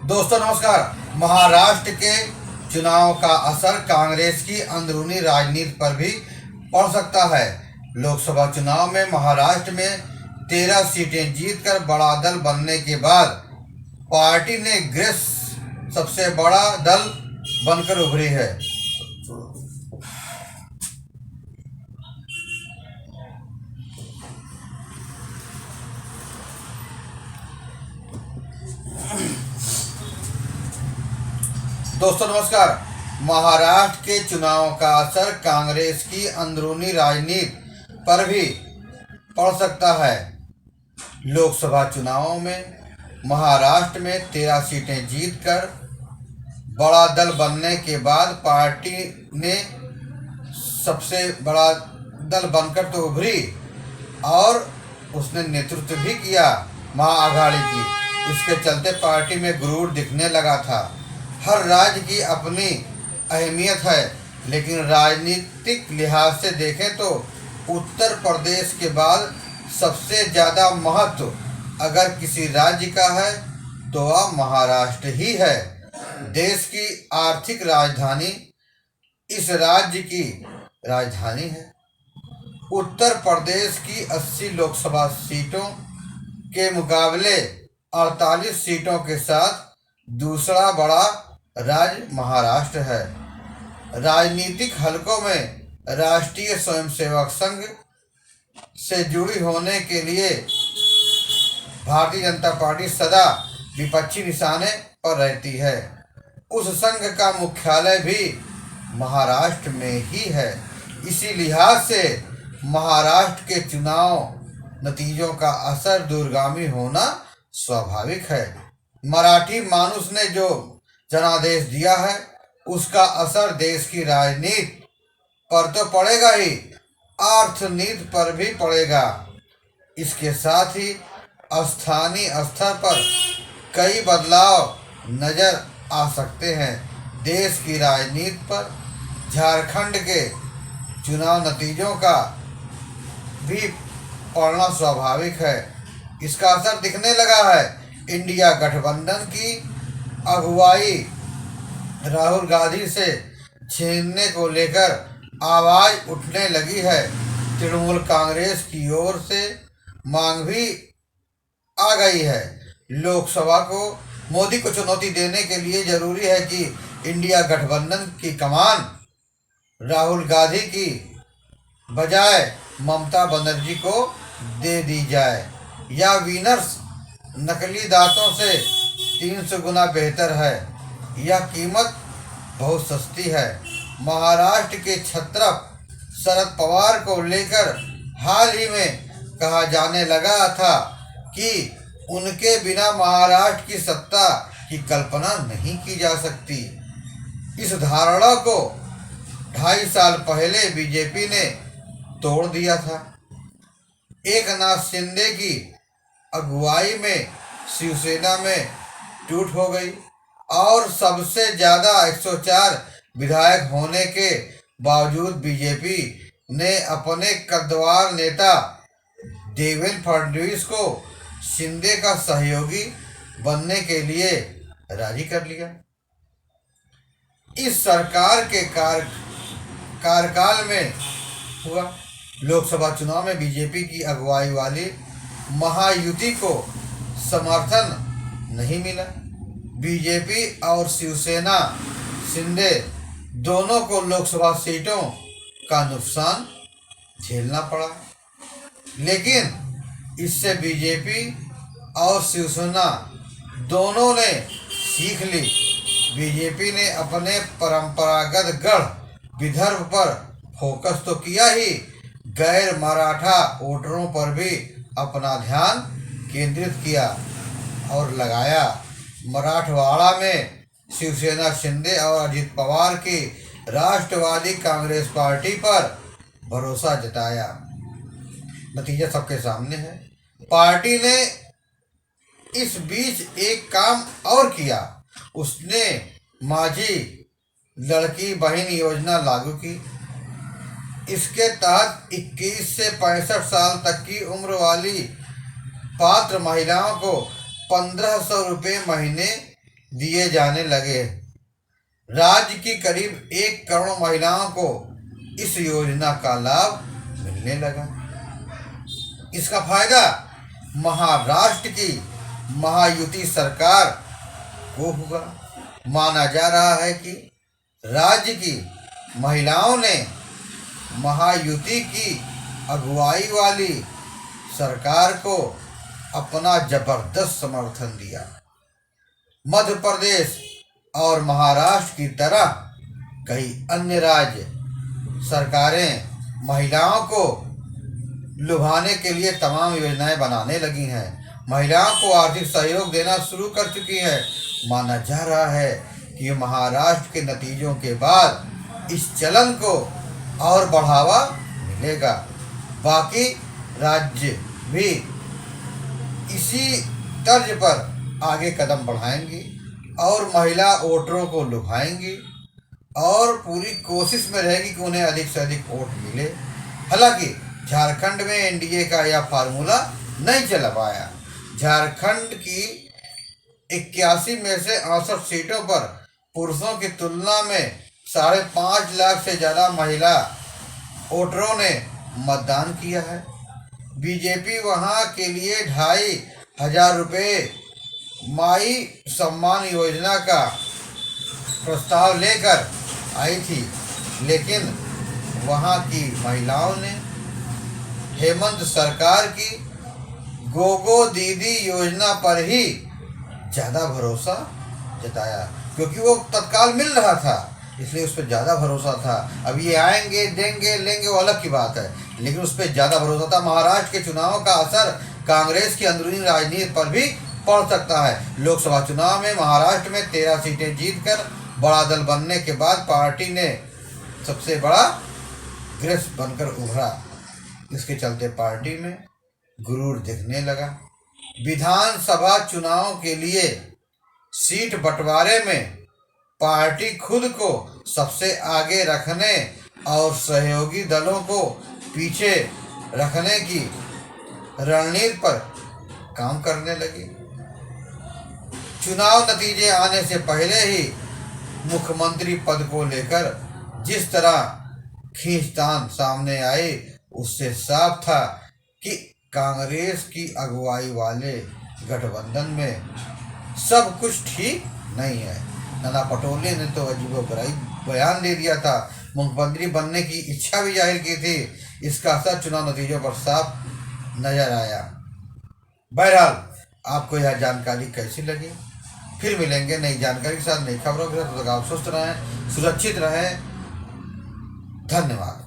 दोस्तों नमस्कार। महाराष्ट्र के चुनाव का असर कांग्रेस की अंदरूनी राजनीति पर भी पड़ सकता है। लोकसभा चुनाव में महाराष्ट्र में 13 सीटें जीतकर बड़ा दल बनने के बाद पार्टी ने ग्रेस सबसे बड़ा दल बनकर उभरी है। दोस्तों नमस्कार। महाराष्ट्र के चुनाव का असर कांग्रेस की अंदरूनी राजनीति पर भी पड़ सकता है। लोकसभा चुनावों में महाराष्ट्र में 13 सीटें जीतकर बड़ा दल बनने के बाद पार्टी ने सबसे बड़ा दल बनकर तो उभरी और उसने नेतृत्व भी किया महाअघाड़ी की। इसके चलते पार्टी में गुरूर दिखने लगा था। हर राज्य की अपनी अहमियत है, लेकिन राजनीतिक लिहाज से देखें तो उत्तर प्रदेश के बाद सबसे ज़्यादा महत्व अगर किसी राज्य का है तो वह महाराष्ट्र ही है। देश की आर्थिक राजधानी इस राज्य की राजधानी है। उत्तर प्रदेश की 80 लोकसभा सीटों के मुकाबले 48 सीटों के साथ दूसरा बड़ा राज्य महाराष्ट्र है। राजनीतिक हलकों में राष्ट्रीय स्वयंसेवक संघ से जुड़ी होने के लिए भारतीय जनता पार्टी सदा विपक्षी निशाने पर रहती है। उस संघ का मुख्यालय भी महाराष्ट्र में ही है। इसी लिहाज से महाराष्ट्र के चुनाव नतीजों का असर दूरगामी होना स्वाभाविक है। मराठी मानुस ने जो जनादेश दिया है उसका असर देश की राजनीति पर तो पड़ेगा ही, अर्थनीति पर भी पड़ेगा। इसके साथ ही स्थानीय स्तर पर कई बदलाव नजर आ सकते हैं। देश की राजनीति पर झारखंड के चुनाव नतीजों का भी पड़ना स्वाभाविक है। इसका असर दिखने लगा है। इंडिया गठबंधन की अगुवाई राहुल गांधी से छीनने को लेकर आवाज उठने लगी है। तृणमूल कांग्रेस की ओर से मांग भी आ गई है। लोकसभा को मोदी को चुनौती देने के लिए जरूरी है कि इंडिया गठबंधन की कमान राहुल गांधी की बजाय ममता बनर्जी को दे दी जाए। या विनर्स नकली दांतों से 300 गुना बेहतर है। यह कीमत बहुत सस्ती है। महाराष्ट्र के छत्रप शरद पवार को लेकर हाल ही में कहा जाने लगा था कि उनके बिना महाराष्ट्र की सत्ता की कल्पना नहीं की जा सकती। इस धारणा को 2.5 साल पहले बीजेपी ने तोड़ दिया था। एकनाथ शिंदे की अगुवाई में शिवसेना में टूट हो गई और सबसे ज़्यादा 104 विधायक होने के बावजूद बीजेपी ने अपने कद्दावर नेता देवेंद्र फडणवीस को शिंदे का सहयोगी बनने के लिए राजी कर लिया। इस सरकार के कार्यकाल में हुआ लोकसभा चुनाव में बीजेपी की अगुवाई वाली महायुति को समर्थन नहीं मिला। बीजेपी और शिवसेना शिंदे दोनों को लोकसभा सीटों का नुकसान झेलना पड़ा, लेकिन इससे बीजेपी और शिवसेना दोनों ने सीख ली। बीजेपी ने अपने परंपरागत गढ़ विदर्भ पर फोकस तो किया ही, गैर मराठा वोटरों पर भी अपना ध्यान केंद्रित किया और लगाया। मराठवाड़ा में शिवसेना शिंदे और अजित पवार की राष्ट्रवादी कांग्रेस पार्टी पर भरोसा जताया। नतीजा सबके सामने है। पार्टी ने इस बीच एक काम और किया। उसने माझी लड़की बहन योजना लागू की। इसके तहत 21 से 65 साल तक की उम्र वाली पात्र महिलाओं को 1500 रुपये महीने दिए जाने लगे। राज्य की करीब 1 करोड़ महिलाओं को इस योजना का लाभ मिलने लगा। इसका फायदा महाराष्ट्र की महायुति सरकार को हुआ। माना जा रहा है कि राज्य की महिलाओं ने महायुति की अगुवाई वाली सरकार को अपना जबरदस्त समर्थन दिया। मध्य प्रदेश और महाराष्ट्र की तरह कई अन्य राज्य सरकारें महिलाओं को लुभाने के लिए तमाम योजनाएं बनाने लगी हैं। महिलाओं को आर्थिक सहयोग देना शुरू कर चुकी हैं। माना जा रहा है कि महाराष्ट्र के नतीजों के बाद इस चलन को और बढ़ावा मिलेगा। बाकी राज्य भी इसी तर्ज पर आगे कदम बढ़ाएंगी और महिला वोटरों को लुभाएंगी और पूरी कोशिश में रहेगी कि उन्हें अधिक से अधिक वोट मिले। हालांकि झारखंड में एनडीए का यह फार्मूला नहीं चला पाया। झारखंड की 81 में से 68 सीटों पर पुरुषों की तुलना में 5.5 लाख से ज़्यादा महिला वोटरों ने मतदान किया है। बीजेपी वहां के लिए 2,500 रुपये माई सम्मान योजना का प्रस्ताव लेकर आई थी, लेकिन वहां की महिलाओं ने हेमंत सरकार की गोगो दीदी योजना पर ही ज़्यादा भरोसा जताया, क्योंकि वो तत्काल मिल रहा था, इसलिए उस पर ज़्यादा भरोसा था। अब ये आएंगे, देंगे, लेंगे, वो अलग की बात है, लेकिन उस पर ज़्यादा भरोसा था। महाराष्ट्र के चुनाव का असर कांग्रेस की अंदरूनी राजनीति पर भी पड़ सकता है। लोकसभा चुनाव में महाराष्ट्र में 13 सीटें जीतकर बड़ा दल बनने के बाद पार्टी ने सबसे बड़ा ग्रेस बनकर उभरा। इसके चलते पार्टी में गुरूर दिखने लगा। विधानसभा चुनाव के लिए सीट बंटवारे में पार्टी खुद को सबसे आगे रखने और सहयोगी दलों को पीछे रखने की रणनीति पर काम करने लगी। चुनाव नतीजे आने से पहले ही मुख्यमंत्री पद को लेकर जिस तरह खींचतान सामने आई, उससे साफ था कि कांग्रेस की अगुवाई वाले गठबंधन में सब कुछ ठीक नहीं है। नाना पटोले ने तो अजीबोगरीब बयान दे दिया था, मुख्यमंत्री बनने की इच्छा भी जाहिर की थी। इसका असर चुनाव नतीजों पर साफ नजर आया। बहरहाल, आपको यह जानकारी कैसी लगी? फिर मिलेंगे नई जानकारी के साथ, नई खबरों के साथ। तब तक आप स्वस्थ रहें, सुरक्षित रहें। धन्यवाद।